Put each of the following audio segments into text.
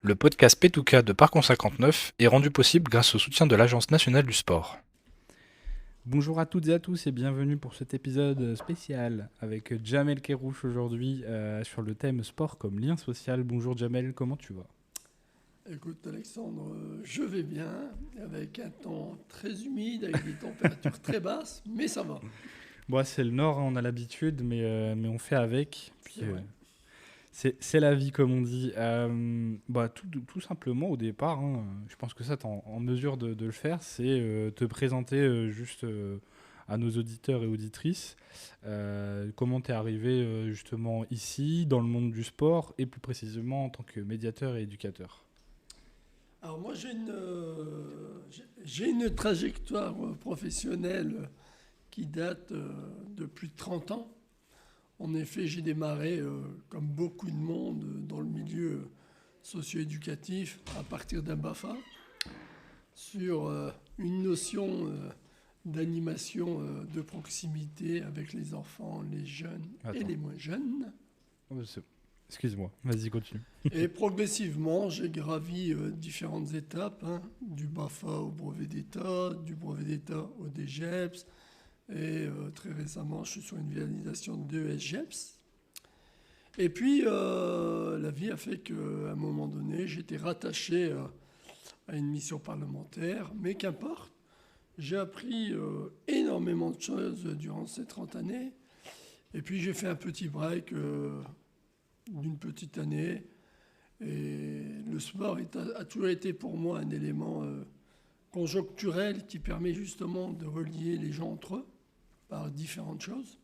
Le podcast P2K de Parcours 59 est rendu possible grâce au soutien de l'Agence nationale du sport. Bonjour à toutes et à tous et bienvenue pour cet épisode spécial avec Jamel Kerouche aujourd'hui sur le thème sport comme lien social. Bonjour Jamel, comment tu vas? Écoute Alexandre, je vais bien, avec un temps très humide, avec des températures très basses, mais ça va. Bon, c'est le Nord, hein, on a l'habitude, mais on fait avec. Puis, C'est vrai. c'est la vie comme on dit. Tout simplement au départ, hein, je pense que ça tu es en mesure de le faire, c'est te présenter à nos auditeurs et auditrices. Comment tu es arrivé justement ici, dans le monde du sport, et plus précisément en tant que médiateur et éducateur. Alors moi j'ai une trajectoire professionnelle qui date de plus de 30 ans. En effet, j'ai démarré, comme beaucoup de monde, dans le milieu socio-éducatif à partir d'un BAFA sur une notion d'animation de proximité avec les enfants, les jeunes et Attends. les moins jeunes. Oh, excuse-moi, vas-y, continue. Et progressivement, j'ai gravi différentes étapes, hein, du BAFA au brevet d'État, du brevet d'État au DGEPS, et très récemment, je suis sur une validation de SGEPS. Et puis, la vie a fait qu'à un moment donné, j'étais rattaché à une mission parlementaire, mais qu'importe, j'ai appris énormément de choses durant ces 30 années. Et puis, j'ai fait un petit break d'une petite année. Et le sport a toujours été pour moi un élément conjoncturel qui permet justement de relier les gens entre eux par différentes choses.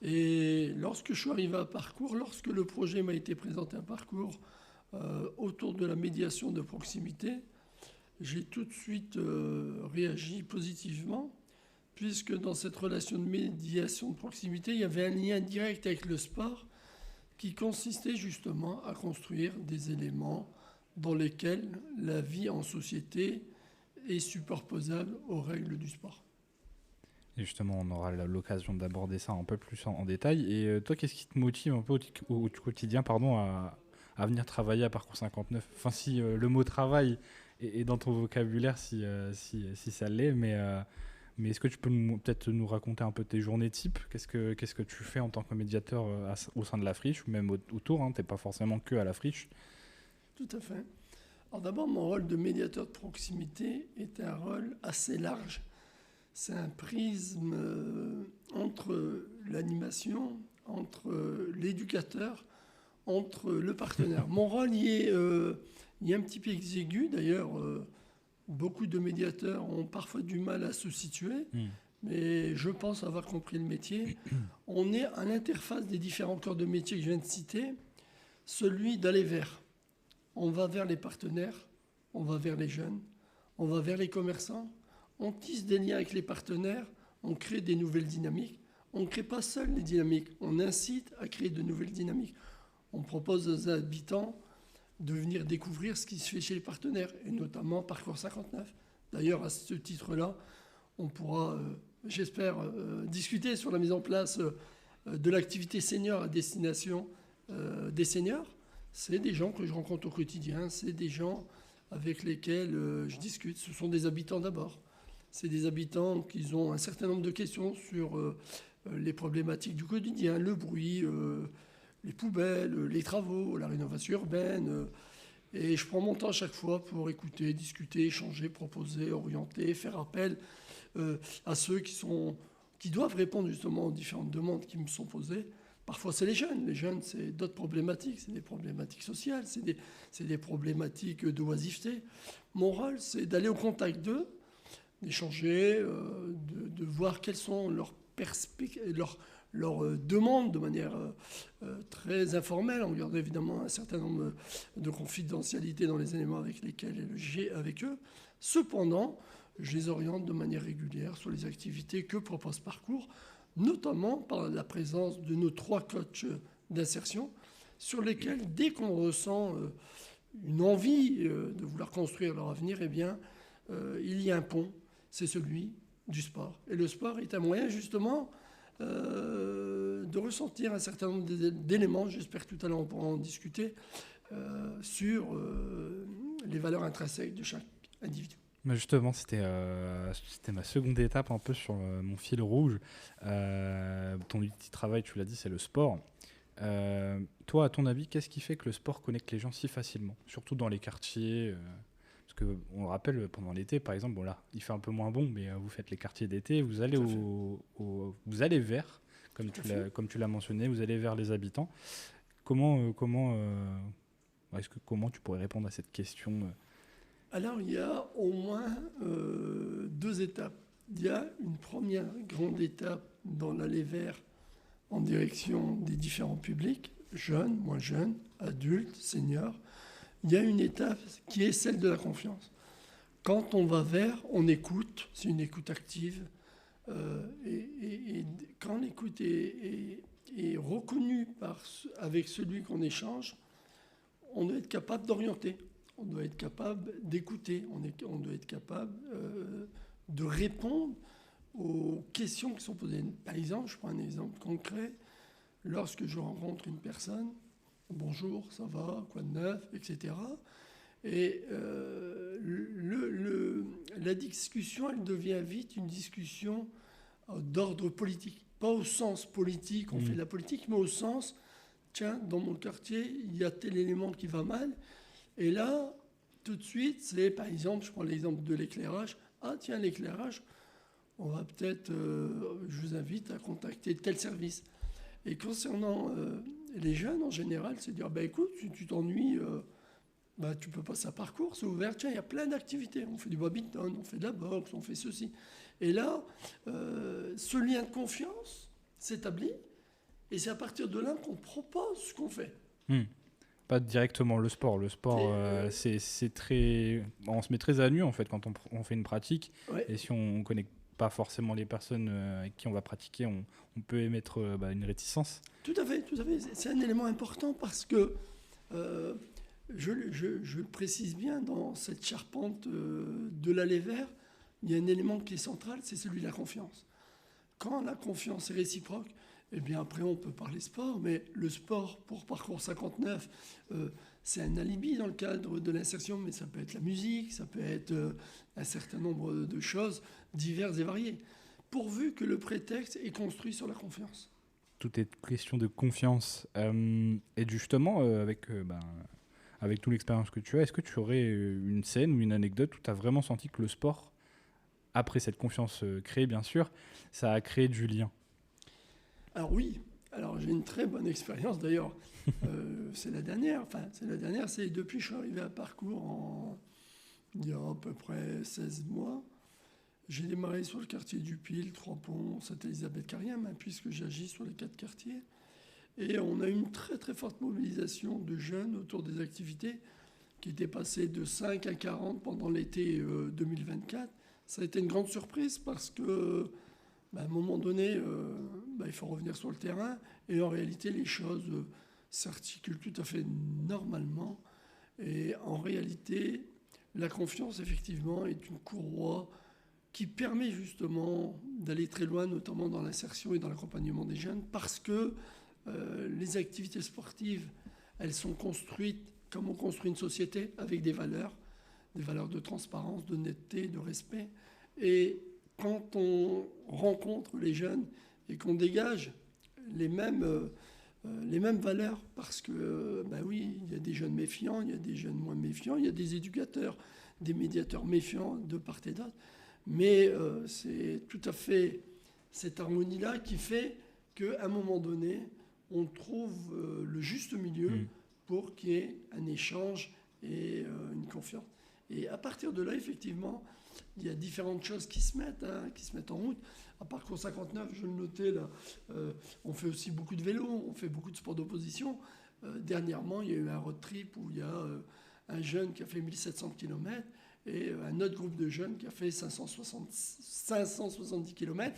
Et lorsque je suis arrivé à Parcours, lorsque le projet m'a été présenté à Parcours autour de la médiation de proximité, j'ai tout de suite réagi positivement, puisque dans cette relation de médiation de proximité, il y avait un lien direct avec le sport qui consistait justement à construire des éléments dans lesquels la vie en société est superposable aux règles du sport. Et justement, on aura l'occasion d'aborder ça un peu plus en détail. Et toi, qu'est-ce qui te motive un peu au quotidien à venir travailler à Parcours 59? Enfin, si le mot travail est dans ton vocabulaire, si ça l'est, mais est-ce que tu peux peut-être nous raconter un peu tes journées types? Qu'est-ce que tu fais en tant que médiateur au sein de la friche ou même autour, hein, tu n'es pas forcément que à la friche. Tout à fait. Alors d'abord, mon rôle de médiateur de proximité est un rôle assez large. C'est un prisme entre l'animation, entre l'éducateur, entre le partenaire. Mon rôle y est un petit peu exigu. D'ailleurs, beaucoup de médiateurs ont parfois du mal à se situer, mais je pense avoir compris le métier. On est à l'interface des différents corps de métier que je viens de citer, celui d'aller vers. On va vers les partenaires, on va vers les jeunes, on va vers les commerçants, on tisse des liens avec les partenaires, on crée des nouvelles dynamiques. On ne crée pas seul les dynamiques, on incite à créer de nouvelles dynamiques. On propose aux habitants de venir découvrir ce qui se fait chez les partenaires, et notamment Parcours 59. D'ailleurs, à ce titre-là, on pourra, j'espère, discuter sur la mise en place de l'activité senior à destination des seniors. C'est des gens que je rencontre au quotidien, c'est des gens avec lesquels je discute. Ce sont des habitants d'abord. C'est des habitants qui ont un certain nombre de questions sur les problématiques du quotidien, le bruit, les poubelles, les travaux, la rénovation urbaine. Et je prends mon temps à chaque fois pour écouter, discuter, échanger, proposer, orienter, faire appel à ceux qui doivent répondre justement aux différentes demandes qui me sont posées. Parfois, c'est les jeunes. Les jeunes, c'est d'autres problématiques. C'est des problématiques sociales, c'est des problématiques d'oisiveté. Mon rôle, c'est d'aller au contact d'eux, d'échanger, de voir quelles sont leurs demandes de manière très informelle, en gardant évidemment un certain nombre de confidentialité dans les éléments avec lesquels j'ai avec eux. Cependant, je les oriente de manière régulière sur les activités que propose Parcours, notamment par la présence de nos 3 coachs d'insertion, sur lesquels, dès qu'on ressent une envie de vouloir construire leur avenir, eh bien, il y a un pont, c'est celui du sport. Et le sport est un moyen justement de ressentir un certain nombre d'éléments, j'espère que tout à l'heure on pourra en discuter, sur les valeurs intrinsèques de chaque individu. Mais justement, c'était ma seconde étape un peu sur mon fil rouge. Ton outil de travail, tu l'as dit, c'est le sport. Toi, à ton avis, qu'est-ce qui fait que le sport connecte les gens si facilement, surtout dans les quartiers parce qu'on le rappelle, pendant l'été, par exemple, bon là, il fait un peu moins bon, mais vous faites les quartiers d'été, vous allez, vous allez vers, comme tu l'as mentionné, vous allez vers les habitants. Comment tu pourrais répondre à cette question Alors, il y a au moins 2 étapes. Il y a une première grande étape dans l'aller vers en direction des différents publics, jeunes, moins jeunes, adultes, seniors. Il y a une étape qui est celle de la confiance. Quand on va vers, on écoute, c'est une écoute active. Et quand l'écoute est reconnue avec celui qu'on échange, on doit être capable d'orienter. On doit être capable d'écouter, on doit être capable de répondre aux questions qui sont posées. Par exemple, je prends un exemple concret. Lorsque je rencontre une personne, bonjour, ça va, quoi de neuf, etc. Et la discussion, elle devient vite une discussion d'ordre politique. Pas au sens politique, on fait de la politique, mais au sens, tiens, dans mon quartier, il y a tel élément qui va mal. Et là, tout de suite, c'est par exemple, je prends l'exemple de l'éclairage. Ah tiens, l'éclairage, on va peut-être, je vous invite à contacter tel service. Et concernant les jeunes, en général, c'est dire, bah, écoute, si tu t'ennuies, tu peux passer à parcours, c'est ouvert. Tiens, il y a plein d'activités. On fait du badminton, on fait de la boxe, on fait ceci. Et là, ce lien de confiance s'établit. Et c'est à partir de là qu'on propose ce qu'on fait. Pas directement le sport. Le sport, c'est très... On se met très à nu, en fait, quand on fait une pratique. Ouais. Et si on ne connaît pas forcément les personnes avec qui on va pratiquer, on peut émettre une réticence. Tout à fait, tout à fait. C'est un élément important parce que, je le précise bien, dans cette charpente de l'aller vers, il y a un élément qui est central, c'est celui de la confiance. Quand la confiance est réciproque, eh bien après on peut parler sport, mais le sport pour Parcours 59, c'est un alibi dans le cadre de l'insertion, mais ça peut être la musique, ça peut être un certain nombre de choses diverses et variées, pourvu que le prétexte est construit sur la confiance. Tout est question de confiance. Et justement, avec toute l'expérience que tu as, est-ce que tu aurais une scène ou une anecdote où tu as vraiment senti que le sport, après cette confiance créée bien sûr, ça a créé du lien? Alors oui, alors j'ai une très bonne expérience d'ailleurs. C'est la dernière, c'est depuis que je suis arrivé à Parcours il y a à peu près 16 mois. J'ai démarré sur le quartier du Pile, Trois-Ponts, Sainte-Élisabeth-Carrième, puisque j'agis sur les 4 quartiers. Et on a eu une très très forte mobilisation de jeunes autour des activités qui étaient passées de 5 à 40 pendant l'été 2024. Ça a été une grande surprise parce que à un moment donné, il faut revenir sur le terrain. Et en réalité, les choses s'articulent tout à fait normalement. Et en réalité, la confiance, effectivement, est une courroie qui permet justement d'aller très loin, notamment dans l'insertion et dans l'accompagnement des jeunes, parce que les activités sportives, elles sont construites comme on construit une société, avec des valeurs de transparence, d'honnêteté, de respect. Et quand on rencontre les jeunes et qu'on dégage les mêmes valeurs, parce que, oui, il y a des jeunes méfiants, il y a des jeunes moins méfiants, il y a des éducateurs, des médiateurs méfiants de part et d'autre, mais c'est tout à fait cette harmonie-là qui fait qu'à un moment donné, on trouve le juste milieu pour qu'il y ait un échange et une confiance. Et à partir de là, effectivement, il y a différentes choses qui se mettent en route. À Parcours 59, je le notais là, on fait aussi beaucoup de vélo, on fait beaucoup de sport d'opposition. Dernièrement, il y a eu un road trip où il y a un jeune qui a fait 1700 km et un autre groupe de jeunes qui a fait 570 km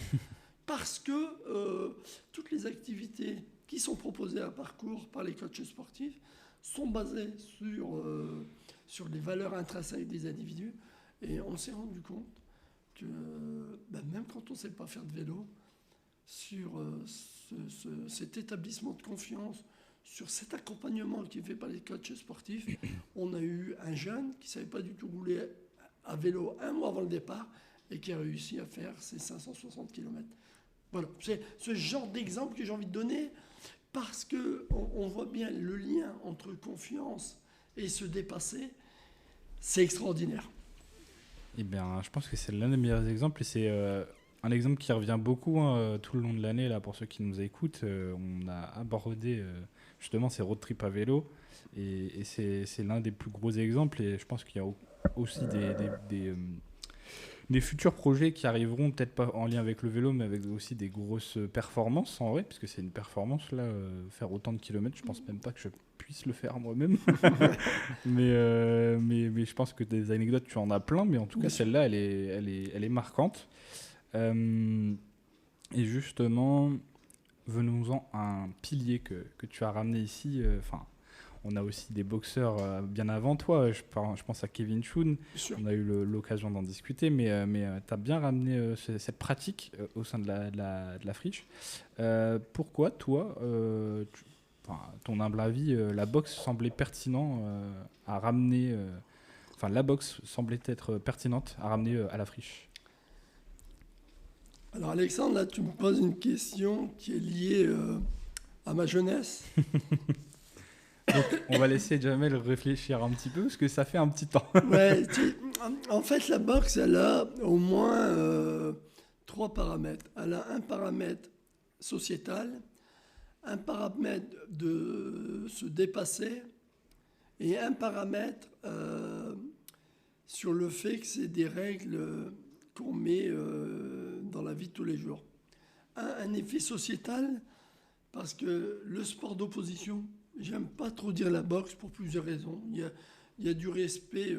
parce que toutes les activités qui sont proposées à Parcours par les coachs sportifs sont basées sur les valeurs intrinsèques des individus. Et on s'est rendu compte que même quand on ne sait pas faire de vélo, sur cet établissement de confiance, sur cet accompagnement qui est fait par les coachs sportifs, on a eu un jeune qui ne savait pas du tout rouler à vélo un mois avant le départ et qui a réussi à faire ses 560 km. Voilà, c'est ce genre d'exemple que j'ai envie de donner parce qu'on voit bien le lien entre confiance et se dépasser, c'est extraordinaire. Eh bien, je pense que c'est l'un des meilleurs exemples et c'est un exemple qui revient beaucoup tout le long de l'année. Là, pour ceux qui nous écoutent, on a abordé justement ces road trips à vélo et c'est l'un des plus gros exemples. Et je pense qu'il y a aussi des futurs projets qui arriveront, peut-être pas en lien avec le vélo, mais avec aussi des grosses performances en vrai, parce que c'est une performance là, faire autant de kilomètres. Je pense même pas que je puisse le faire moi-même. mais je pense que des anecdotes, tu en as plein, mais en tout cas, celle-là, elle est marquante. Et justement, venons-en à un pilier que tu as ramené ici. On a aussi des boxeurs bien avant toi. Je pense à Kevin Choun. On a eu l'occasion d'en discuter, mais tu as bien ramené cette pratique au sein de la friche. Pourquoi, toi, ton humble avis, la boxe semblait pertinent à ramener. La boxe semblait être pertinente à ramener à la friche. Alors Alexandre, là tu me poses une question qui est liée à ma jeunesse. Donc, on va laisser Jamel réfléchir un petit peu, parce que ça fait un petit temps. Ouais, en fait, la boxe, elle a au moins 3 paramètres. Elle a un paramètre sociétal, un paramètre de se dépasser et un paramètre sur le fait que c'est des règles qu'on met dans la vie de tous les jours. Un effet sociétal, parce que le sport d'opposition, j'aime pas trop dire la boxe pour plusieurs raisons. Il y a du respect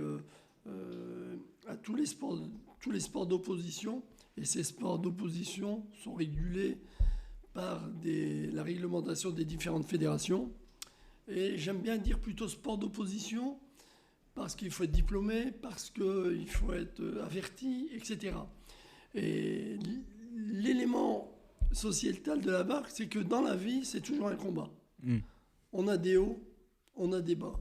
à tous les sports d'opposition, et ces sports d'opposition sont régulés par la réglementation des différentes fédérations. Et j'aime bien dire plutôt sport d'opposition, parce qu'il faut être diplômé, parce qu'il faut être averti, etc. Et l'élément sociétal de la boxe, c'est que dans la vie, c'est toujours un combat. On a des hauts, on a des bas.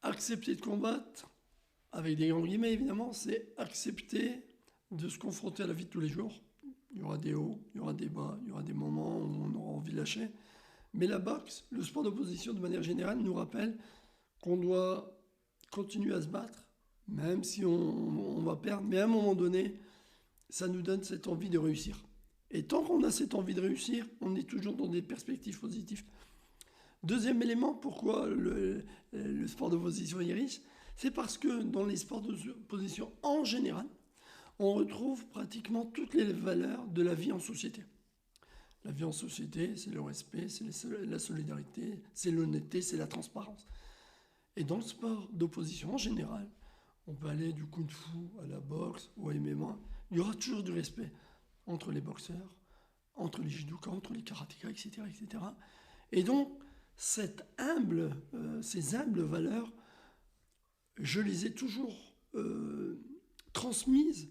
Accepter de combattre, avec des grands guillemets évidemment, c'est accepter de se confronter à la vie de tous les jours. Il y aura des hauts, il y aura des bas, il y aura des moments où on aura envie de lâcher. Mais la boxe, le sport d'opposition de manière générale, nous rappelle qu'on doit continuer à se battre, même si on va perdre. Mais à un moment donné, ça nous donne cette envie de réussir. Et tant qu'on a cette envie de réussir, on est toujours dans des perspectives positives. Deuxième élément, pourquoi le sport d'opposition est riche, c'est parce que dans les sports d'opposition en général, on retrouve pratiquement toutes les valeurs de la vie en société. La vie en société, c'est le respect, c'est la solidarité, c'est l'honnêteté, c'est la transparence. Et dans le sport d'opposition en général, on peut aller du kung-fu à la boxe ou à MMA, il y aura toujours du respect entre les boxeurs, entre les judokas, entre les karatékas, etc., etc. Et donc, ces humbles valeurs, je les ai toujours transmises,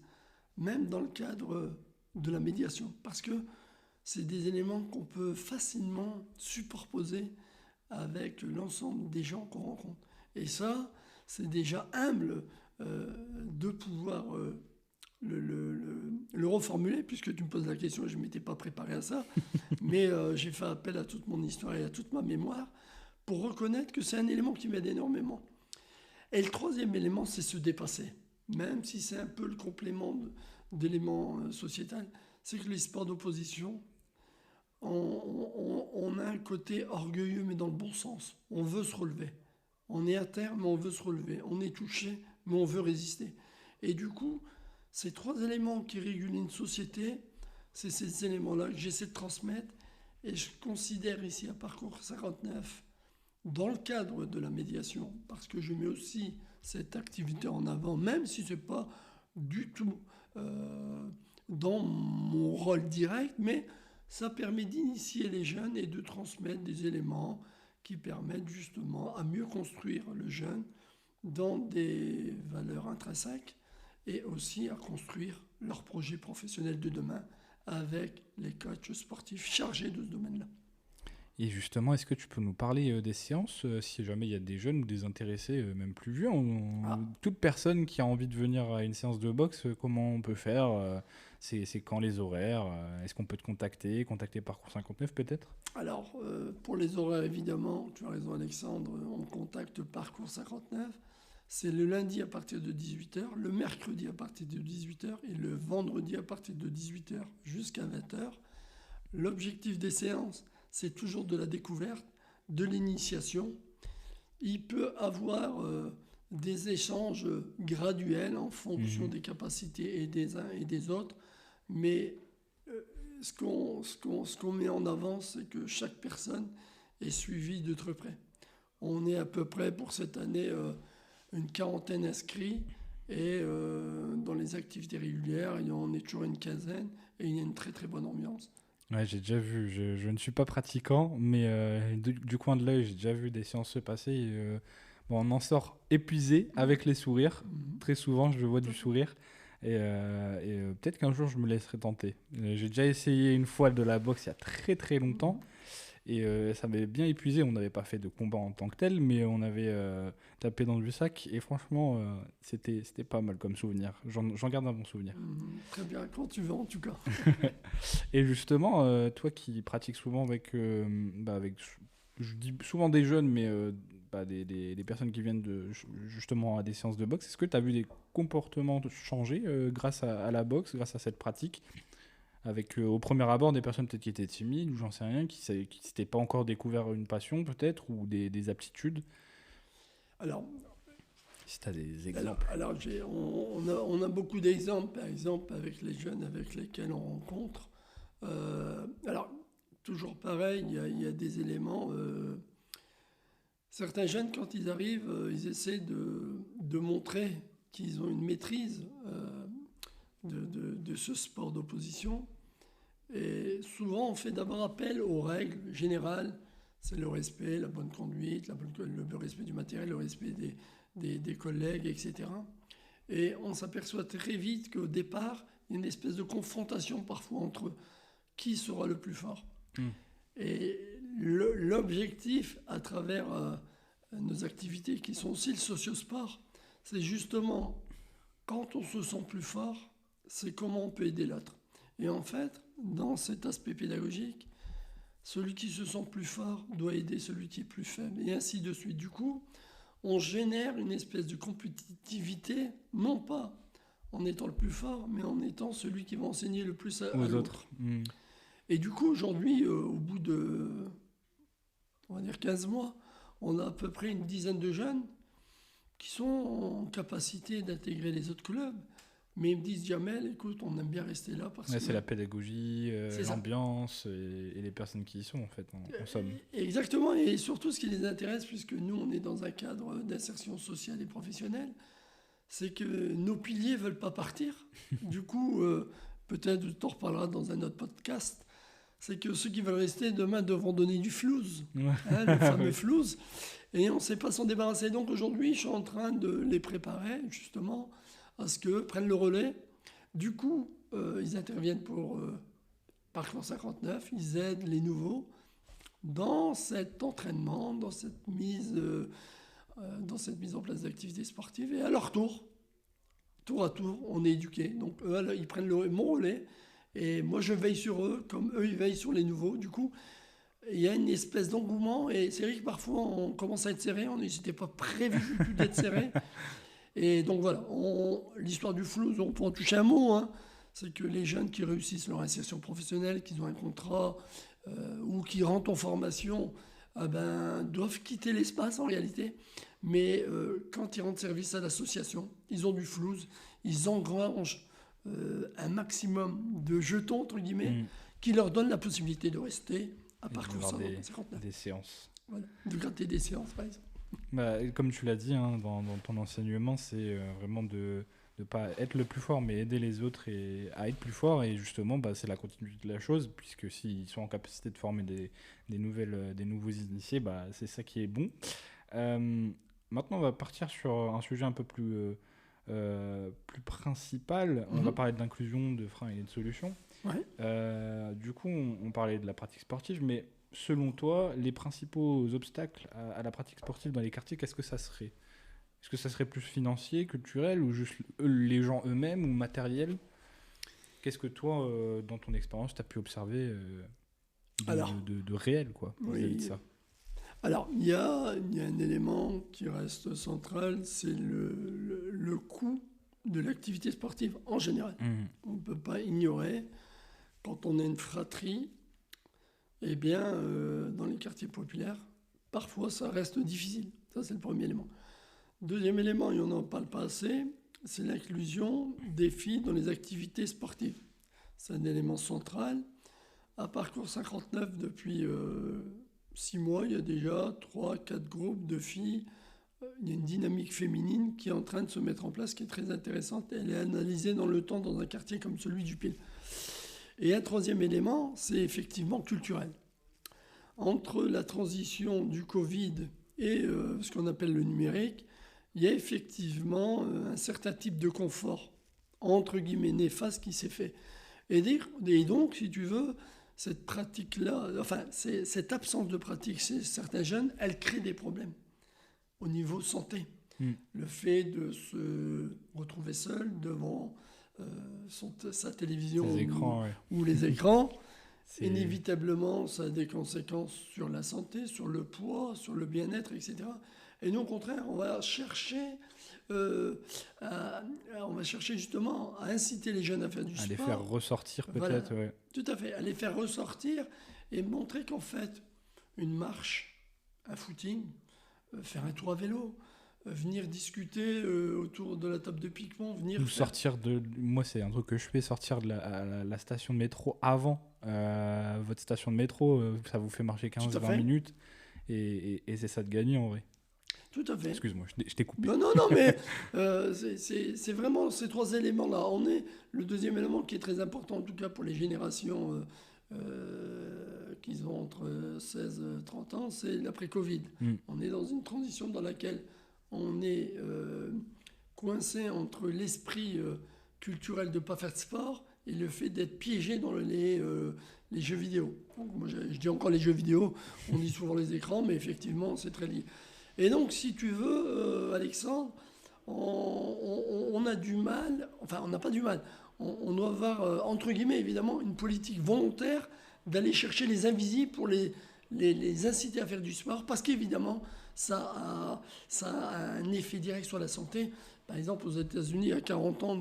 même dans le cadre de la médiation, parce que c'est des éléments qu'on peut facilement superposer avec l'ensemble des gens qu'on rencontre. Et ça, c'est déjà humble de pouvoir le reformuler, puisque tu me poses la question, je ne m'étais pas préparé à ça, mais j'ai fait appel à toute mon histoire et à toute ma mémoire pour reconnaître que c'est un élément qui m'aide énormément. Et le troisième élément, c'est se dépasser, même si c'est un peu le complément d'éléments sociétal, c'est que les sports d'opposition, on a un côté orgueilleux, mais dans le bon sens. On veut se relever. On est à terre, mais on veut se relever. On est touché, mais on veut résister. Et du coup, ces 3 éléments qui régulent une société, c'est ces éléments-là que j'essaie de transmettre. Et je considère ici à Parcours 59, dans le cadre de la médiation, parce que je mets aussi cette activité en avant, même si ce n'est pas du tout dans mon rôle direct, mais ça permet d'initier les jeunes et de transmettre des éléments qui permettent justement à mieux construire le jeune dans des valeurs intrinsèques et aussi à construire leur projet professionnel de demain avec les coachs sportifs chargés de ce domaine-là. Et justement, est-ce que tu peux nous parler des séances, si jamais il y a des jeunes ou des intéressés, même plus vieux, Ah, toute personne qui a envie de venir à une séance de boxe, comment on peut faire c'est quand les horaires est-ce qu'on peut te contacter Parcours 59 peut-être? alors, pour les horaires, évidemment, tu as raison Alexandre, on contacte Parcours 59. C'est le lundi à partir de 18h, le mercredi à partir de 18h et le vendredi à partir de 18h jusqu'à 20h. L'objectif des séances, c'est toujours de la découverte, de l'initiation. Il peut avoir des échanges graduels en fonction Mhm. des capacités et des uns et des autres, mais ce qu'on met en avant, c'est que chaque personne est suivie de très près. On est à peu près pour cette année une quarantaine inscrits et dans les activités régulières, on est toujours une quinzaine et il y a une très très bonne ambiance. Ouais, j'ai déjà vu. Je ne suis pas pratiquant, mais du coin de l'œil, j'ai déjà vu des séances se passer. Et, bon, on en sort épuisé avec les sourires. Mhm. Très souvent, je vois Tout à du fait. sourire. Et peut-être qu'un jour, je me laisserai tenter. J'ai déjà essayé une fois de la boxe il y a très très longtemps. Mhm. Et ça m'avait bien épuisé. On n'avait pas fait de combat en tant que tel, mais on avait tapé dans du sac. Et franchement, c'était pas mal comme souvenir. J'en garde un bon souvenir. Mhm. Très bien, quand tu veux en tout cas. Et justement, toi qui pratiques souvent je dis souvent des jeunes, mais des personnes qui viennent justement à des séances de boxe, est-ce que tu as vu des comportements changer grâce à la boxe, grâce à cette pratique, avec au premier abord des personnes peut-être qui étaient timides ou j'en sais rien, qui s'étaient pas encore découvert une passion peut-être ou des aptitudes, Alors, si tu as des alors, exemples. alors on a beaucoup d'exemples, par exemple, avec les jeunes avec lesquels on rencontre. Alors, toujours pareil, il y a des éléments. Certains jeunes, quand ils arrivent, ils essaient de montrer qu'ils ont une maîtrise de ce sport d'opposition. Et souvent, on fait d'abord appel aux règles générales. C'est le respect, la bonne conduite, le respect du matériel, le respect des collègues, etc. Et on s'aperçoit très vite qu'au départ, il y a une espèce de confrontation parfois entre qui sera le plus fort. Hmm. Et l'objectif à travers nos activités qui sont aussi le sociosport, c'est justement quand on se sent plus fort, c'est comment on peut aider l'autre. Et en fait, dans cet aspect pédagogique, celui qui se sent plus fort doit aider celui qui est plus faible, et ainsi de suite. Du coup, on génère une espèce de compétitivité, non pas en étant le plus fort, mais en étant celui qui va enseigner le plus à Aux autres. l'autre. Hmm. Et du coup, aujourd'hui, au bout de, on va dire 15 mois, on a à peu près une dizaine de jeunes qui sont en capacité d'intégrer les autres clubs. Mais ils me disent, Jamel, écoute, on aime bien rester là parce Ouais, que c'est la pédagogie, c'est ça. l'ambiance et les personnes qui y sont en fait, en somme. Exactement, et surtout ce qui les intéresse, puisque nous, on est dans un cadre d'insertion sociale et professionnelle, c'est que nos piliers veulent pas partir. Du coup, peut-être tu en reparleras dans un autre podcast, c'est que ceux qui veulent rester demain devront donner du flouze, Ouais. hein, le fameux Oui. flouze, et on ne sait pas s'en débarrasser. Donc aujourd'hui, je suis en train de les préparer justement à ce qu'eux prennent le relais. Du coup, ils interviennent pour Parcours 59, ils aident les nouveaux dans cet entraînement, dans cette mise en place d'activités sportives. Et à leur tour, tour à tour, on est éduqués. Donc eux, là, ils prennent mon relais. Et moi, je veille sur eux, comme eux, ils veillent sur les nouveaux. Du coup, il y a une espèce d'engouement. Et c'est vrai que parfois, on commence à être serré. On n'était pas prévu du tout d'être serré. Et donc voilà, l'histoire du flou, on peut en toucher un mot. Hein. C'est que les jeunes qui réussissent leur insertion professionnelle, qui ont un contrat ou qui rentrent en formation, doivent quitter l'espace en réalité. Mais quand ils rendent service à l'association, ils ont du flouze, ils engrangent un maximum de jetons, entre guillemets, Mm. qui leur donnent la possibilité de rester à Et parcours d'avoir 59. des séances. Voilà, de gratter des séances, par exemple. Bah, et comme tu l'as dit, hein, dans ton enseignement, c'est vraiment de ne pas être le plus fort, mais aider les autres à être plus fort. Et justement, bah, c'est la continuité de la chose, puisque s'ils sont en capacité de former des nouveaux initiés, bah, c'est ça qui est bon. Euh, Maintenant, on va partir sur un sujet un peu plus principal. On va Mhm. parler d'inclusion, de freins et de solutions. Ouais. Du coup, on parlait de la pratique sportive, mais selon toi, les principaux obstacles à la pratique sportive dans les quartiers, qu'est-ce que ça serait? Est-ce que ça serait plus financier, culturel, ou juste les gens eux-mêmes, ou matériel? Qu'est-ce que toi, dans ton expérience, tu as pu observer Alors, de réel, quoi, vis-à-vis de oui. ça? Alors, il y a un élément qui reste central, c'est le coût de l'activité sportive en général. Mhm. On ne peut pas ignorer, quand on est une fratrie, eh bien, dans les quartiers populaires, parfois ça reste difficile. Ça, c'est le premier élément. Deuxième élément, et on n'en parle pas assez, c'est l'inclusion des filles dans les activités sportives. C'est un élément central. À Parcours 59, depuis 6 mois, il y a déjà 3, 4 groupes de filles. Il y a une dynamique féminine qui est en train de se mettre en place, qui est très intéressante. Elle est analysée dans le temps dans un quartier comme celui du Pile. Et un troisième élément, c'est effectivement culturel. Entre la transition du Covid et ce qu'on appelle le numérique, il y a effectivement un certain type de confort, entre guillemets, néfaste qui s'est fait. Et donc, si tu veux, cette pratique-là, enfin, cette absence de pratique chez certains jeunes, elle crée des problèmes au niveau santé. Mm. Le fait de se retrouver seul devant sa télévision Ces écrans, ouais. ou les écrans, C'est- inévitablement, ça a des conséquences sur la santé, sur le poids, sur le bien-être, etc. Et nous, au contraire, on va chercher, on va chercher justement à inciter les jeunes à faire du À les sport. faire ressortir, Voilà. peut-être, ouais. Tout à fait, à les faire ressortir et montrer qu'en fait, une marche, un footing, faire un tour à vélo, venir discuter autour de la table de pique-nique, venir Ou faire... sortir de. Moi, c'est un truc que je fais, sortir de la station de métro avant votre station de métro. Ça vous fait marcher Tout à 15-20 fait. minutes. Et c'est ça de gagner en vrai. Tout à fait. Excuse-moi, je t'ai coupé. Non, non, non, mais c'est vraiment ces trois éléments-là. Le deuxième élément qui est très important, en tout cas pour les générations qui ont entre 16 et 30 ans, c'est l'après-Covid. Mm. On est dans une transition dans laquelle on est coincé entre l'esprit culturel de ne pas faire de sport et le fait d'être piégé dans les jeux vidéo. Donc, moi, je dis encore les jeux vidéo, on dit souvent les écrans, mais effectivement, c'est très lié. Et donc, si tu veux, Alexandre, on a du mal, enfin, on n'a pas du mal, on doit avoir, entre guillemets, évidemment, une politique volontaire d'aller chercher les invisibles pour les inciter à faire du sport, parce qu'évidemment, ça a un effet direct sur la santé. Par exemple, aux États-Unis, il y a 30 ans,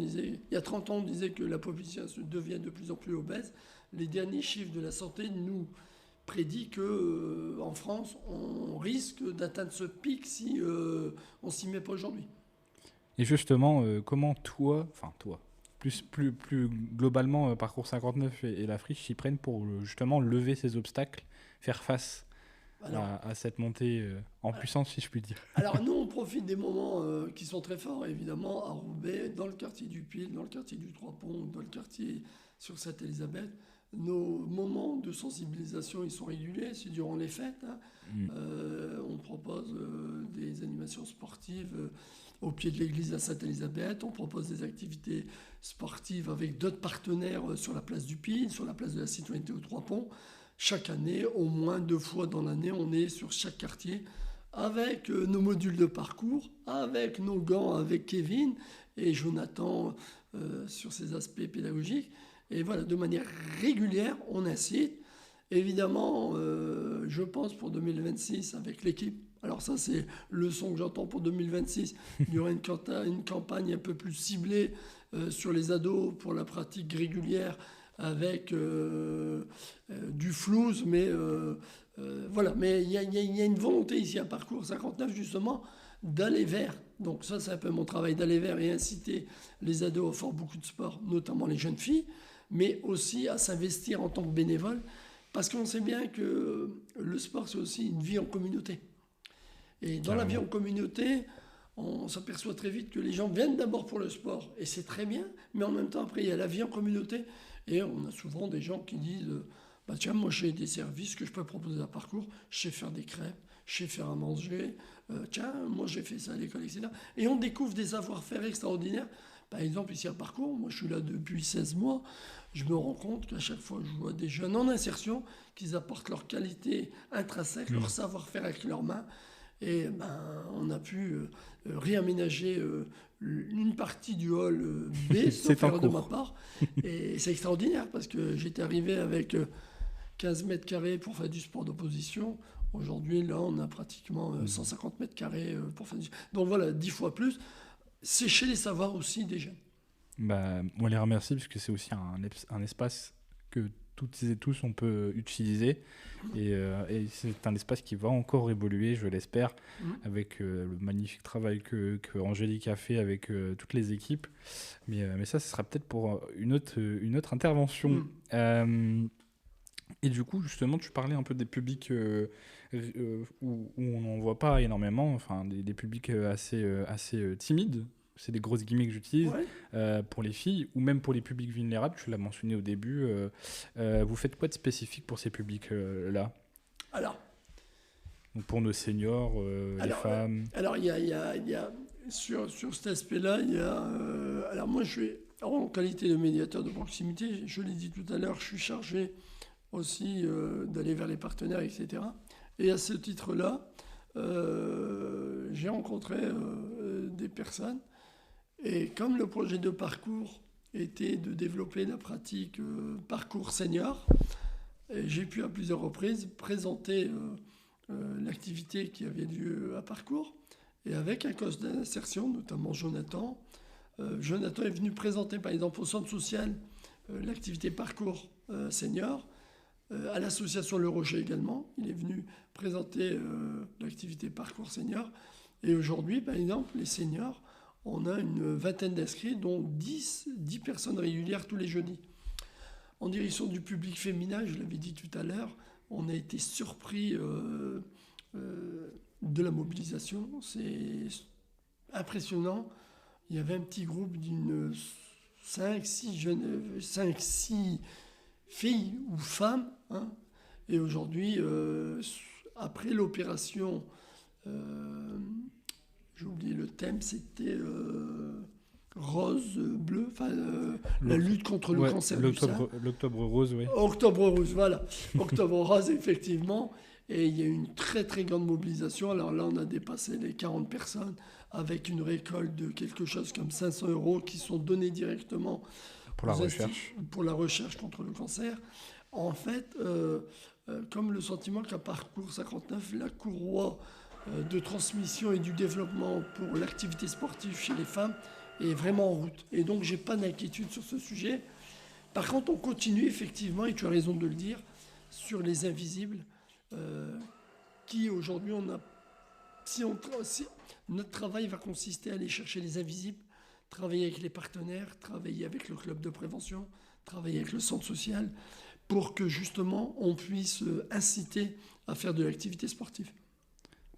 on disait que la population devient de plus en plus obèse. Les derniers chiffres de la santé nous prédit que en France, on risque d'atteindre ce pic si on s'y met pas aujourd'hui. Et justement, comment toi, plus globalement, Parcours 59 et la friche s'y prennent pour justement lever ces obstacles, faire face Alors, à cette montée en puissance, si je puis dire. alors nous, on profite des moments qui sont très forts, évidemment, à Roubaix, dans le quartier du Pile, dans le quartier du Trois-Ponts, dans le quartier sur Sainte-Élisabeth. Nos moments de sensibilisation, ils sont réguliers, c'est durant les fêtes. Hein. Mm. On propose des animations sportives au pied de l'église à Sainte-Élisabeth. On propose des activités sportives avec d'autres partenaires sur la place du Pile, sur la place de la Citoyenneté aux Trois-Ponts. Chaque année, au moins 2 fois dans l'année, on est sur chaque quartier avec nos modules de parcours, avec nos gants, avec Kevin et Jonathan sur ces aspects pédagogiques. Et voilà, de manière régulière, on incite. Évidemment, je pense pour 2026 avec l'équipe. Alors ça, c'est le son que j'entends pour 2026. Il y aura une campagne un peu plus ciblée sur les ados pour la pratique régulière avec du flouze, mais voilà. Mais il y a une volonté ici à Parcours 59 justement d'aller vers. Donc ça, c'est un peu mon travail, d'aller vers et inciter les ados à faire beaucoup de sport, notamment les jeunes filles, mais aussi à s'investir en tant que bénévole, parce qu'on sait bien que le sport, c'est aussi une vie en communauté. Et dans la vie en communauté, on s'aperçoit très vite que les gens viennent d'abord pour le sport, et c'est très bien, mais en même temps, après, il y a la vie en communauté, et on a souvent des gens qui disent bah tiens, moi j'ai des services que je peux proposer à Parcours, je sais faire des crêpes, je sais faire à manger, tiens, moi j'ai fait ça à l'école, etc. Et on découvre des savoir-faire extraordinaires, Par exemple, ici à Parcours, moi je suis là depuis 16 mois, je me rends compte qu'à chaque fois que je vois des jeunes en insertion, qu'ils apportent leur qualité intrinsèque, leur savoir-faire avec leurs mains. Et on a pu réaménager une partie du hall B, sauf C'est en erreur de cours. ma part. Et c'est extraordinaire parce que j'étais arrivé avec 15 mètres carrés pour faire du sport d'opposition. Aujourd'hui, là, on a pratiquement 150 mètres carrés pour faire du... Donc voilà, 10 fois plus. Sécher les savoirs aussi des jeunes. Bah, on les remercie parce que c'est aussi un espace que toutes et tous on peut utiliser et c'est un espace qui va encore évoluer, je l'espère, avec le magnifique travail que Angélique a fait avec toutes les équipes. Mais ça, ce sera peut-être pour une autre intervention. Et du coup, justement, tu parlais un peu des publics où on n'en voit pas énormément, enfin des publics assez timides. C'est des grosses guillemets que j'utilise Ouais. pour les filles ou même pour les publics vulnérables. Tu l'as mentionné au début. Vous faites quoi de spécifique pour ces publics-là? Alors, Donc pour nos seniors, les femmes. alors il y a sur cet aspect-là, il y a. Alors moi, je suis en qualité de médiateur de proximité. Je l'ai dit tout à l'heure, je suis chargé aussi d'aller vers les partenaires, etc. Et à ce titre-là, j'ai rencontré des personnes. Et comme le projet de parcours était de développer la pratique parcours senior, j'ai pu à plusieurs reprises présenter l'activité qui avait lieu à parcours. Et avec un coach d'insertion, notamment Jonathan, Jonathan est venu présenter par exemple au centre social l'activité parcours senior. À l'association Le Rocher également, il est venu présenter l'activité parcours senior. Et aujourd'hui, par exemple, les seniors, on a une vingtaine d'inscrits, dont 10 personnes régulières tous les jeudis. En direction du public féminin, je l'avais dit tout à l'heure, on a été surpris de la mobilisation. C'est impressionnant. Il y avait un petit groupe d'une 5-6 filles ou femmes. Hein. Et aujourd'hui, après l'opération, j'ai oublié le thème, c'était rose, bleu, la lutte contre le cancer du sein. L'octobre rose, oui. Octobre rose, voilà. Octobre rose, effectivement. Et il y a eu une très très grande mobilisation. Alors là, on a dépassé les 40 personnes avec une récolte de quelque chose comme 500 € qui sont donnés directement Pour la recherche. pour la recherche contre le cancer. En fait, comme le sentiment qu'à Parcours 59, la courroie de transmission et du développement pour l'activité sportive chez les femmes est vraiment en route. Et donc, j'ai pas d'inquiétude sur ce sujet. Par contre, on continue effectivement, et tu as raison de le dire, sur les invisibles, qui aujourd'hui, notre travail va consister à aller chercher les invisibles, travailler avec les partenaires, travailler avec le club de prévention, travailler avec le centre social, pour que justement on puisse inciter à faire de l'activité sportive.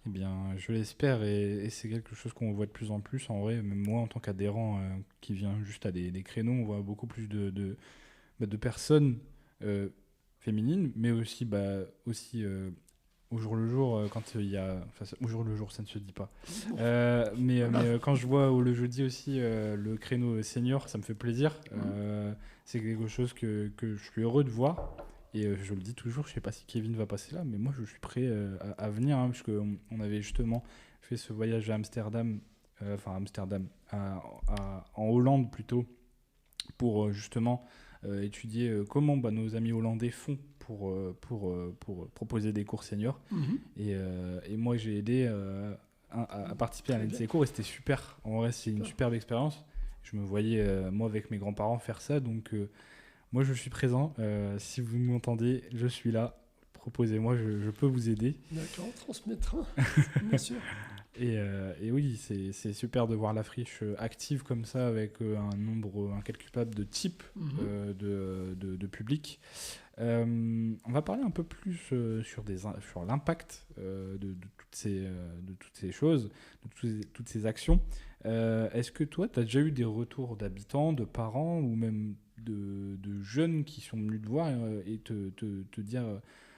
Eh bien, je l'espère et c'est quelque chose qu'on voit de plus en plus. En vrai, même moi, en tant qu'adhérent qui vient juste à des créneaux, on voit beaucoup plus de personnes féminines, mais aussi, au jour le jour, quand il y a... Enfin, au jour le jour, ça ne se dit pas. Mais quand je vois le jeudi aussi le créneau senior, ça me fait plaisir. C'est quelque chose que je suis heureux de voir. Et je le dis toujours, je ne sais pas si Kevin va passer là, mais moi je suis prêt à venir, hein, parce qu'on avait justement fait ce voyage à Amsterdam, en Hollande plutôt, pour justement étudier comment nos amis hollandais font pour proposer des cours seniors. Et moi j'ai aidé à participer à l'un de ces cours et c'était super. En vrai, c'est une superbe expérience. Je me voyais, moi, avec mes grands-parents faire ça, donc... moi, je suis présent. Si vous m'entendez, je suis là. Proposez-moi, je peux vous aider. D'accord, on transmettra, bien sûr. Et oui, c'est super de voir la friche active comme ça, avec un nombre incalculable de types de publics. On va parler un peu plus sur l'impact de toutes ces choses, de toutes ces actions. Est-ce que toi, tu as déjà eu des retours d'habitants, de parents ou même de jeunes qui sont venus te voir et te dire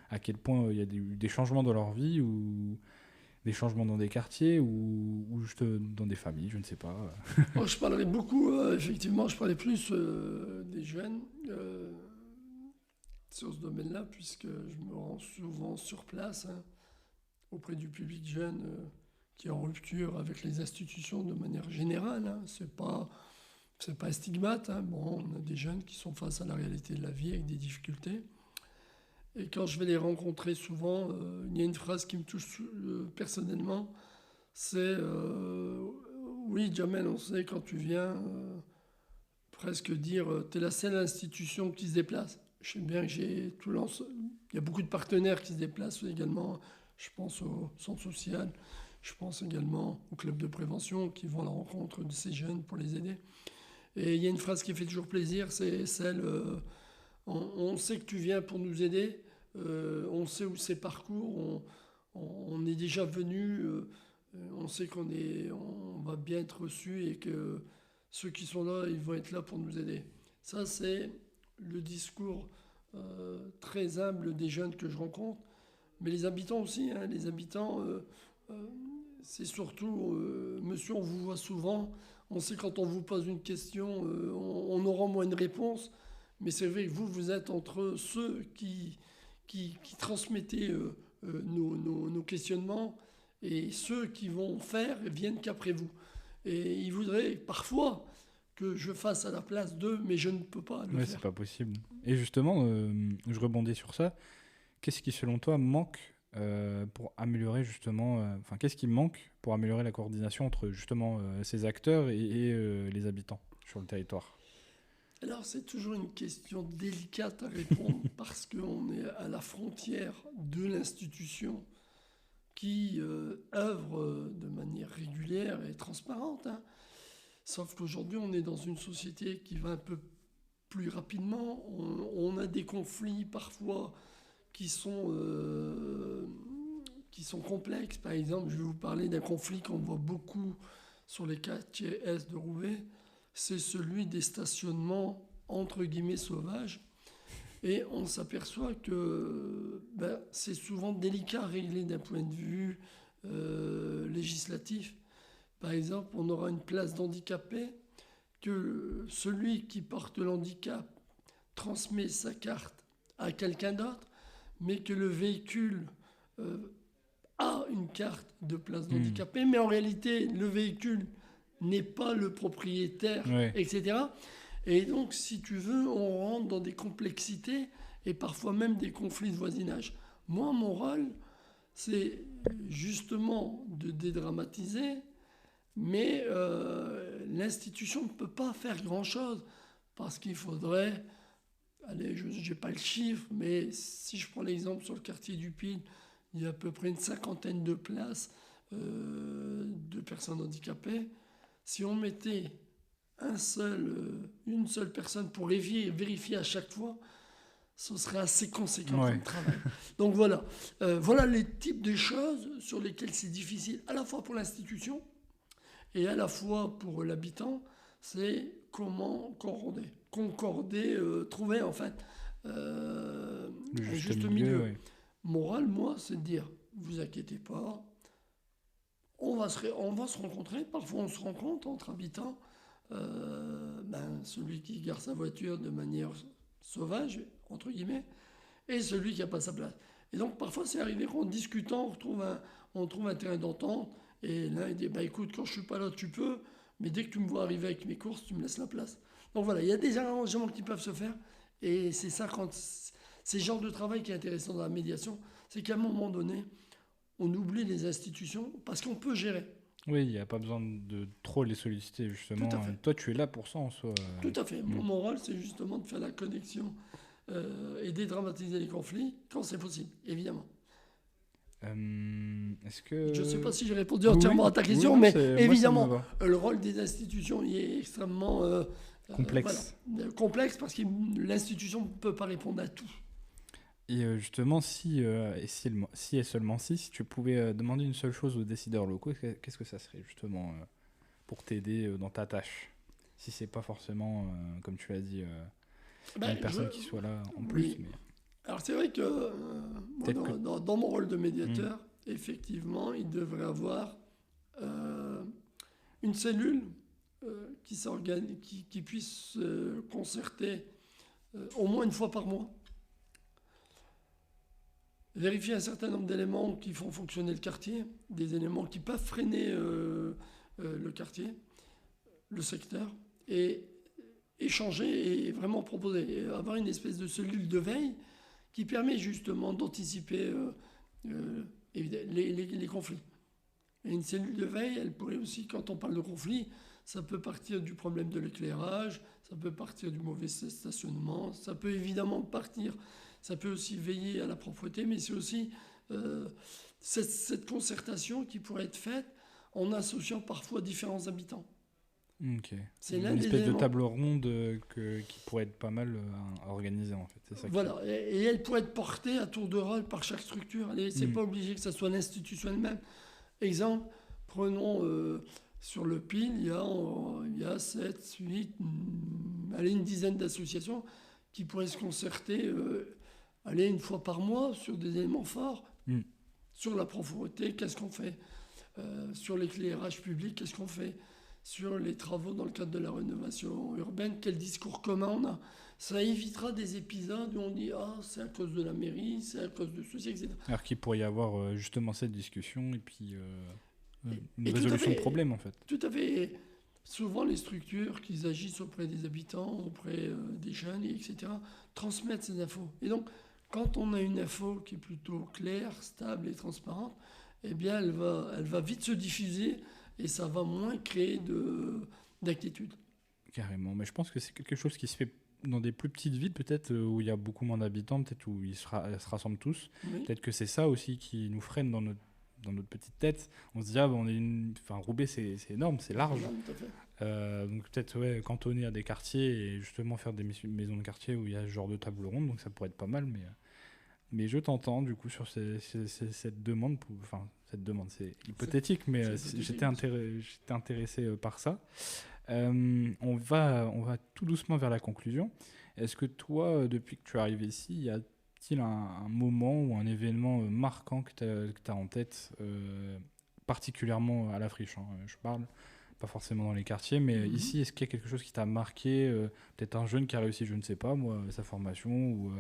à quel point il y a eu des changements dans leur vie ou des changements dans des quartiers ou juste dans des familles, je ne sais pas. Moi, je parlerai beaucoup, effectivement, je parlais plus des jeunes sur ce domaine-là, puisque je me rends souvent sur place, hein, auprès du public jeune qui est en rupture avec les institutions de manière générale. Hein. C'est pas un stigmate. Hein. Bon, on a des jeunes qui sont face à la réalité de la vie avec des difficultés. Et quand je vais les rencontrer souvent, il y a une phrase qui me touche personnellement, c'est oui, Jamel, on sait quand tu viens presque dire t'es la seule institution qui se déplace. Je sais bien que il y a beaucoup de partenaires qui se déplacent également. Je pense au centre social, je pense également au club de prévention qui vont à la rencontre de ces jeunes pour les aider. Et il y a une phrase qui fait toujours plaisir, c'est celle on sait que tu viens pour nous aider, on sait où c'est parcours, on est déjà venu, on sait on va bien être reçu et que ceux qui sont là, ils vont être là pour nous aider. Ça, c'est le discours très humble des jeunes que je rencontre. Mais les habitants aussi, hein, les habitants, c'est surtout, monsieur, on vous voit souvent, on sait quand on vous pose une question, on aura moins de réponses, mais c'est vrai que vous êtes entre ceux qui transmettez nos questionnements et ceux qui vont faire viennent qu'après vous. Et ils voudraient parfois que je fasse à la place d'eux, mais je ne peux pas le Ouais, faire. c'est pas possible. Et justement, je rebondis sur ça. Qu'est-ce qui, selon toi, manque pour améliorer justement... Enfin, qu'est-ce qui manque pour améliorer la coordination entre justement ces acteurs et les habitants sur le territoire? Alors c'est toujours une question délicate à répondre parce qu'on est à la frontière de l'institution qui œuvre de manière régulière et transparente. Hein. Sauf qu'aujourd'hui on est dans une société qui va un peu plus rapidement. On a des conflits parfois qui sont complexes. Par exemple, je vais vous parler d'un conflit qu'on voit beaucoup sur les quartiers est de Roubaix. C'est celui des stationnements entre guillemets sauvages. Et on s'aperçoit que c'est souvent délicat à régler d'un point de vue législatif. Par exemple, on aura une place d'handicapé que celui qui porte le handicap transmet sa carte à quelqu'un d'autre, mais que le véhicule a une carte de place d'handicapé, mais en réalité, le véhicule n'est pas le propriétaire, Ouais. etc. Et donc, si tu veux, on rentre dans des complexités et parfois même des conflits de voisinage. Moi, mon rôle, c'est justement de dédramatiser, mais l'institution ne peut pas faire grand-chose parce qu'il faudrait, allez, je n'ai pas le chiffre, mais si je prends l'exemple sur le quartier du Pin, il y a à peu près une 50aine de places de personnes handicapées. Si on mettait une seule personne pour vérifier à chaque fois, ce serait assez conséquent comme travail. Donc voilà. Voilà les types de choses sur lesquelles c'est difficile, à la fois pour l'institution et à la fois pour l'habitant. C'est comment concorder, trouver en fait Le un juste juste milieu. milieu. Ouais. Moral, moi, c'est de dire, vous inquiétez pas, on va se rencontrer, parfois on se rencontre entre habitants, celui qui gare sa voiture de manière sauvage, entre guillemets, et celui qui n'a pas sa place. Et donc parfois c'est arrivé qu'en discutant, on trouve un terrain d'entente, et l'un il dit, écoute, quand je suis pas là, tu peux, mais dès que tu me vois arriver avec mes courses, tu me laisses la place. Donc voilà, il y a des arrangements qui peuvent se faire, et c'est ça, c'est le genre de travail qui est intéressant dans la médiation, c'est qu'à un moment donné, on oublie les institutions parce qu'on peut gérer. Oui, il n'y a pas besoin de trop les solliciter, justement. Tout à fait. Toi, tu es là pour ça, en soi. Tout à fait. Mon rôle, c'est justement de faire la connexion et dédramatiser les conflits quand c'est possible, évidemment. Est-ce que... Je ne sais pas si j'ai répondu entièrement à ta question, oui, mais moi, évidemment, ça me va. le rôle des institutions il est extrêmement Complexe. complexe parce que l'institution ne peut pas répondre à tout. Et justement, si et seulement si tu pouvais demander une seule chose aux décideurs locaux, qu'est-ce que ça serait justement pour t'aider dans ta tâche? Si c'est pas forcément, comme tu l'as dit, une personne qui soit là en plus. Oui. Mais... Alors c'est vrai que, moi, dans mon rôle de médiateur, effectivement, il devrait avoir une cellule qui puisse se concerter au moins une fois par mois, vérifier un certain nombre d'éléments qui font fonctionner le quartier, des éléments qui peuvent freiner le quartier, le secteur, et échanger et vraiment proposer, et avoir une espèce de cellule de veille qui permet justement d'anticiper les conflits. Et une cellule de veille, elle pourrait aussi, quand on parle de conflit, ça peut partir du problème de l'éclairage, ça peut partir du mauvais stationnement, ça peut évidemment partir, ça peut aussi veiller à la propreté, mais c'est aussi cette concertation qui pourrait être faite en associant parfois différents habitants. Ok. C'est Une l'un des espèce de éléments. table ronde qui pourrait être pas mal à organiser en fait. C'est ça Voilà, et elle pourrait être portée à tour de rôle par chaque structure. C'est pas obligé que ce soit l'institution elle-même. Exemple, prenons sur le PIL, il y a 7, 8, allez, une dizaine d'associations qui pourraient se concerter allez, une fois par mois sur des éléments forts. Sur la propreté, qu'est-ce qu'on fait sur l'éclairage public, qu'est-ce qu'on fait sur les travaux dans le cadre de la rénovation urbaine, quel discours commun on a. Ça évitera des épisodes où on dit « Ah, c'est à cause de la mairie, c'est à cause de ceci, etc. » Alors qu'il pourrait y avoir justement cette discussion et puis une Et tout à résolution de fait. problème en fait. Tout à fait. Souvent, les structures qui agissent auprès des habitants, auprès des jeunes, etc., transmettent ces infos. Et donc, quand on a une info qui est plutôt claire, stable et transparente, eh bien, elle va vite se diffuser et ça va moins créer d'inquiétude. Carrément. Mais je pense que c'est quelque chose qui se fait dans des plus petites villes, peut-être où il y a beaucoup moins d'habitants, peut-être où ils se rassemblent tous. Oui. Peut-être que c'est ça aussi qui nous freine dans notre petite tête. On se dit, ah, bah, Roubaix, c'est énorme, c'est large. Voilà, tout à fait. Donc peut-être cantonner à des quartiers et justement faire des maisons de quartier où il y a ce genre de table ronde, donc ça pourrait être pas mal. Mais je t'entends du coup sur cette demande. Cette demande, c'est hypothétique, mais c'est hypothétique, j'étais intéressé par ça. On va tout doucement vers la conclusion. Est-ce que toi, depuis que tu es arrivé ici, y a-t-il un moment ou un événement marquant que tu as en tête, particulièrement à la Friche, hein, je parle, pas forcément dans les quartiers, mais ici, est-ce qu'il y a quelque chose qui t'a marqué, peut-être un jeune qui a réussi, je ne sais pas, moi, sa formation, ou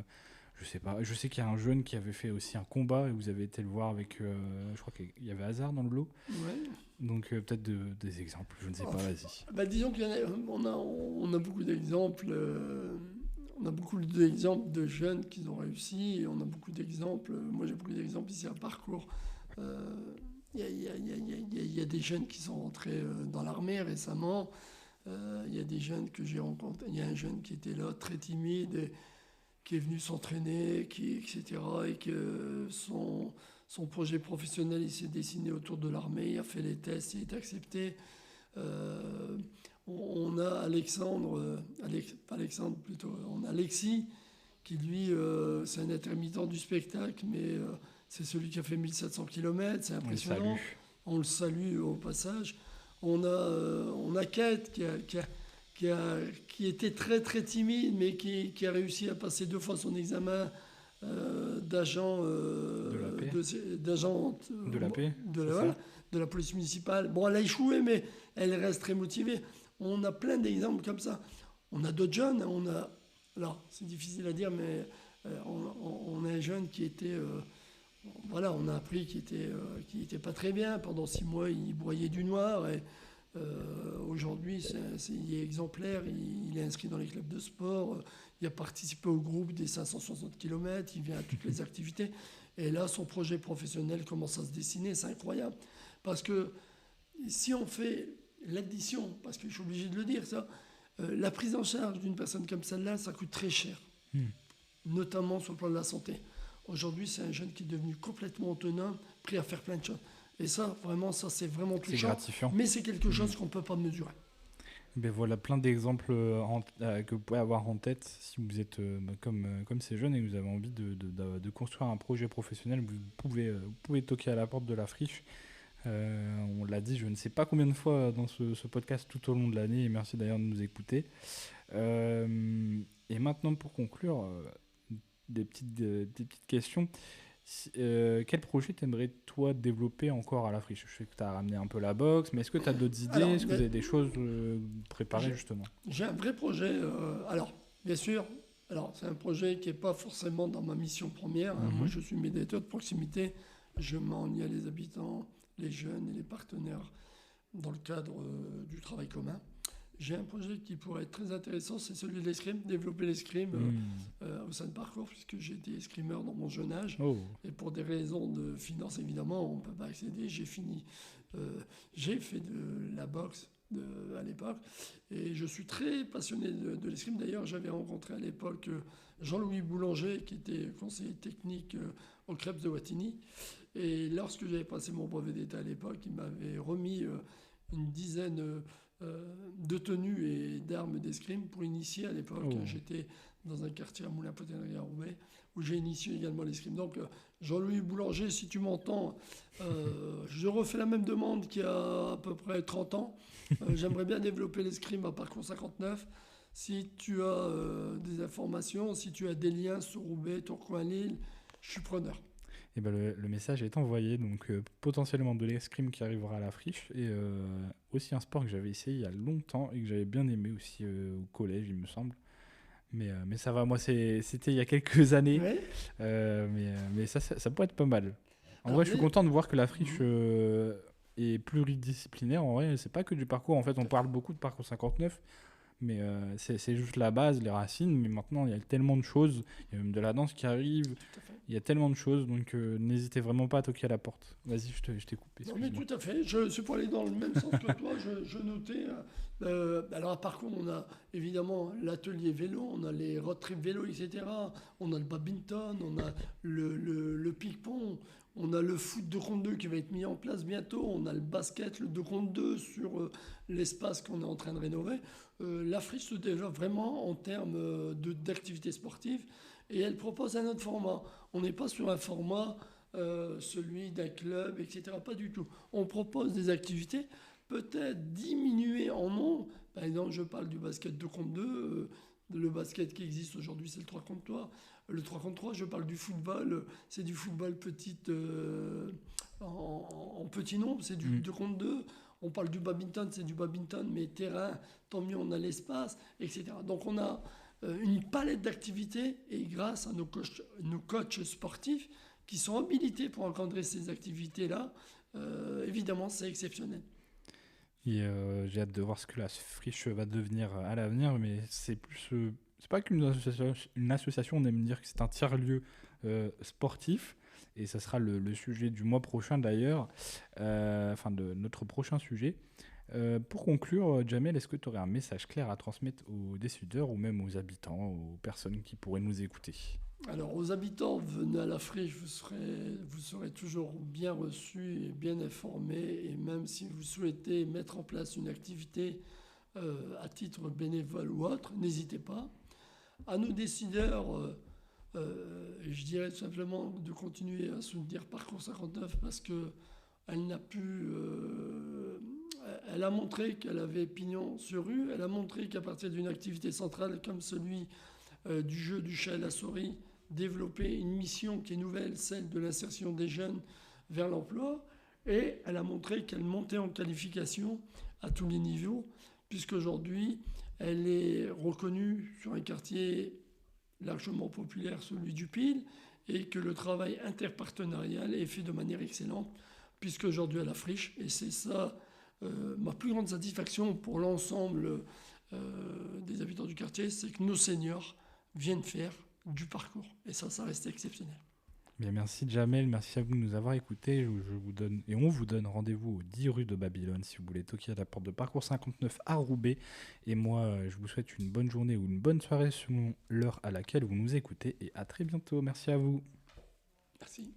je sais pas. Je sais qu'il y a un jeune qui avait fait aussi un combat et vous avez été le voir avec, je crois qu'il y avait Hazard dans le lot. Ouais. Donc peut-être des exemples, je ne sais pas, vas-y. Bah, disons on a beaucoup d'exemples. On a beaucoup d'exemples de jeunes qui ont réussi. Et on a beaucoup d'exemples. Moi, j'ai beaucoup d'exemples ici à Parcours. Il y a des jeunes qui sont rentrés dans l'armée récemment. Il y a des jeunes que j'ai rencontrés. Il y a un jeune qui était là, très timide, et qui est venu s'entraîner, etc. Et que son projet professionnel, il s'est dessiné autour de l'armée, il a fait les tests, il est accepté. On a Alexandre plutôt, on a Alexis, qui lui, c'est un intermittent du spectacle, mais c'est celui qui a fait 1700 km, c'est impressionnant. On le salue au passage. On a Kate qui était très très timide, mais qui a réussi à passer 2 fois son examen d'agent de la police municipale. Bon, elle a échoué, mais elle reste très motivée. On a plein d'exemples comme ça. On a d'autres jeunes. Alors, c'est difficile à dire, mais on a un jeune qui était... voilà, on a appris qu'il était pas très bien. Pendant 6 mois, il broyait du noir. Et aujourd'hui, il est exemplaire. Il est inscrit dans les clubs de sport. Il a participé au groupe des 560 km. Il vient à toutes les activités. Et là, son projet professionnel commence à se dessiner. C'est incroyable. Parce que si on fait l'addition, parce que je suis obligé de le dire, ça, la prise en charge d'une personne comme celle-là, ça coûte très cher. Notamment sur le plan de la santé. Aujourd'hui, c'est un jeune qui est devenu complètement autonome, prêt à faire plein de choses. Et ça, vraiment, c'est vraiment touchant. C'est gratifiant. Mais c'est quelque chose qu'on ne peut pas mesurer. Ben voilà, plein d'exemples que vous pouvez avoir en tête si vous êtes comme ces jeunes et que vous avez envie de construire un projet professionnel. Vous pouvez toquer à la porte de la Friche. On l'a dit, je ne sais pas combien de fois dans ce podcast tout au long de l'année, et merci d'ailleurs de nous écouter. Et maintenant, pour conclure, des petites questions. Quel projet t'aimerais toi développer encore à la friche? Je sais que tu as ramené un peu la boxe, mais est-ce que tu as d'autres idées? Alors, Est-ce que vous avez des choses préparées j'ai justement? j'ai un vrai projet. Alors, bien sûr, alors c'est un projet qui n'est pas forcément dans ma mission première, hein. Moi, Mhm. je suis médiateur de proximité. Je m'en lie à les habitants, les jeunes et les partenaires dans le cadre du travail commun. J'ai un projet qui pourrait être très intéressant, c'est celui de l'escrime, développer l'escrime au sein de parcours, puisque j'ai été escrimeur dans mon jeune âge. Oh. Et pour des raisons de finances, évidemment, on ne peut pas accéder. J'ai fait de la boxe à l'époque. Et je suis très passionné de l'escrime. D'ailleurs, j'avais rencontré à l'époque Jean-Louis Boulanger, qui était conseiller technique au Krebs de Wattignies. Et lorsque j'avais passé mon brevet d'État à l'époque, il m'avait remis une dizaine de tenues et d'armes d'escrime pour initier à l'époque. Oh. J'étais dans un quartier à Moulins-Poteries à Roubaix où j'ai initié également l'escrime. Donc Jean-Louis Boulanger, si tu m'entends, je refais la même demande qu'il y a à peu près 30 ans. J'aimerais bien développer l'escrime à Parcours 59. Si tu as des informations, si tu as des liens sur Roubaix, Tourcoing, Lille, je suis preneur. Et ben le message est envoyé, donc potentiellement de l'escrime qui arrivera à la friche, et aussi un sport que j'avais essayé il y a longtemps et que j'avais bien aimé aussi au collège, il me semble. Mais ça va, moi c'était il y a quelques années, Ouais. mais ça pourrait être pas mal. En Alors, vrai, je suis content de voir que la friche est pluridisciplinaire. En vrai, c'est pas que du parcours. En fait, on parle beaucoup de parcours 59, mais c'est juste la base, les racines. Mais maintenant, il y a tellement de choses. Il y a même de la danse qui arrive. Tout à fait. Il y a tellement de choses, donc n'hésitez vraiment pas à toquer à la porte. Vas-y, je t'ai coupé, Non, mais excuse-moi. tout à fait. Je suis pour aller dans le même sens que toi. Je notais. Alors, à parcours, on a évidemment l'atelier vélo, on a les road trip vélo, etc. On a le badminton, on a le ping-pong, on a le foot 2 contre 2 qui va être mis en place bientôt. On a le basket, le 2 contre 2 sur l'espace qu'on est en train de rénover. La friche se développe vraiment en termes d'activité sportive et elle propose un autre format. On n'est pas sur un format celui d'un club, etc. Pas du tout. On propose des activités peut-être diminuées en nombre. Par exemple, je parle du basket 2 contre 2. Le basket qui existe aujourd'hui, c'est le 3 contre 3. Le 3 contre 3, je parle du football. C'est du football en petit nombre. C'est du 2 contre 2. On parle du badminton, c'est du badminton, mais terrain, tant mieux, on a l'espace, etc. Donc on a une palette d'activités et grâce à nos coachs sportifs qui sont habilités pour encadrer ces activités-là, évidemment, c'est exceptionnel. Et j'ai hâte de voir ce que la friche va devenir à l'avenir, mais c'est plus. C'est pas qu'une association, on aime dire que c'est un tiers-lieu sportif, et ça sera le sujet du mois prochain d'ailleurs, enfin de notre prochain sujet. Pour conclure, Jamel, est-ce que tu aurais un message clair à transmettre aux décideurs ou même aux habitants, aux personnes qui pourraient nous écouter? Alors, aux habitants, venez à la friche, vous serez toujours bien reçus et bien informés. Et même si vous souhaitez mettre en place une activité à titre bénévole ou autre, n'hésitez pas. À nos décideurs, je dirais tout simplement de continuer à soutenir Parcours 59 parce que elle n'a pu. Elle a montré qu'elle avait pignon sur rue. Elle a montré qu'à partir d'une activité centrale comme celui du jeu du chat et la souris, développer une mission qui est nouvelle, celle de l'insertion des jeunes vers l'emploi. Et elle a montré qu'elle montait en qualification à tous les niveaux, puisqu'aujourd'hui, elle est reconnue sur un quartier largement populaire, celui du Pile, et que le travail interpartenarial est fait de manière excellente, puisqu'aujourd'hui elle a friche. Et c'est ça ma plus grande satisfaction pour l'ensemble des habitants du quartier, c'est que nos seniors viennent faire du parcours. Et ça reste exceptionnel. Bien, merci Jamel, merci à vous de nous avoir écoutés. On vous donne rendez-vous au 10 rue de Babylone si vous voulez toquer à la porte de Parcours 59 à Roubaix. Et moi, je vous souhaite une bonne journée ou une bonne soirée selon l'heure à laquelle vous nous écoutez. Et à très bientôt. Merci à vous. Merci.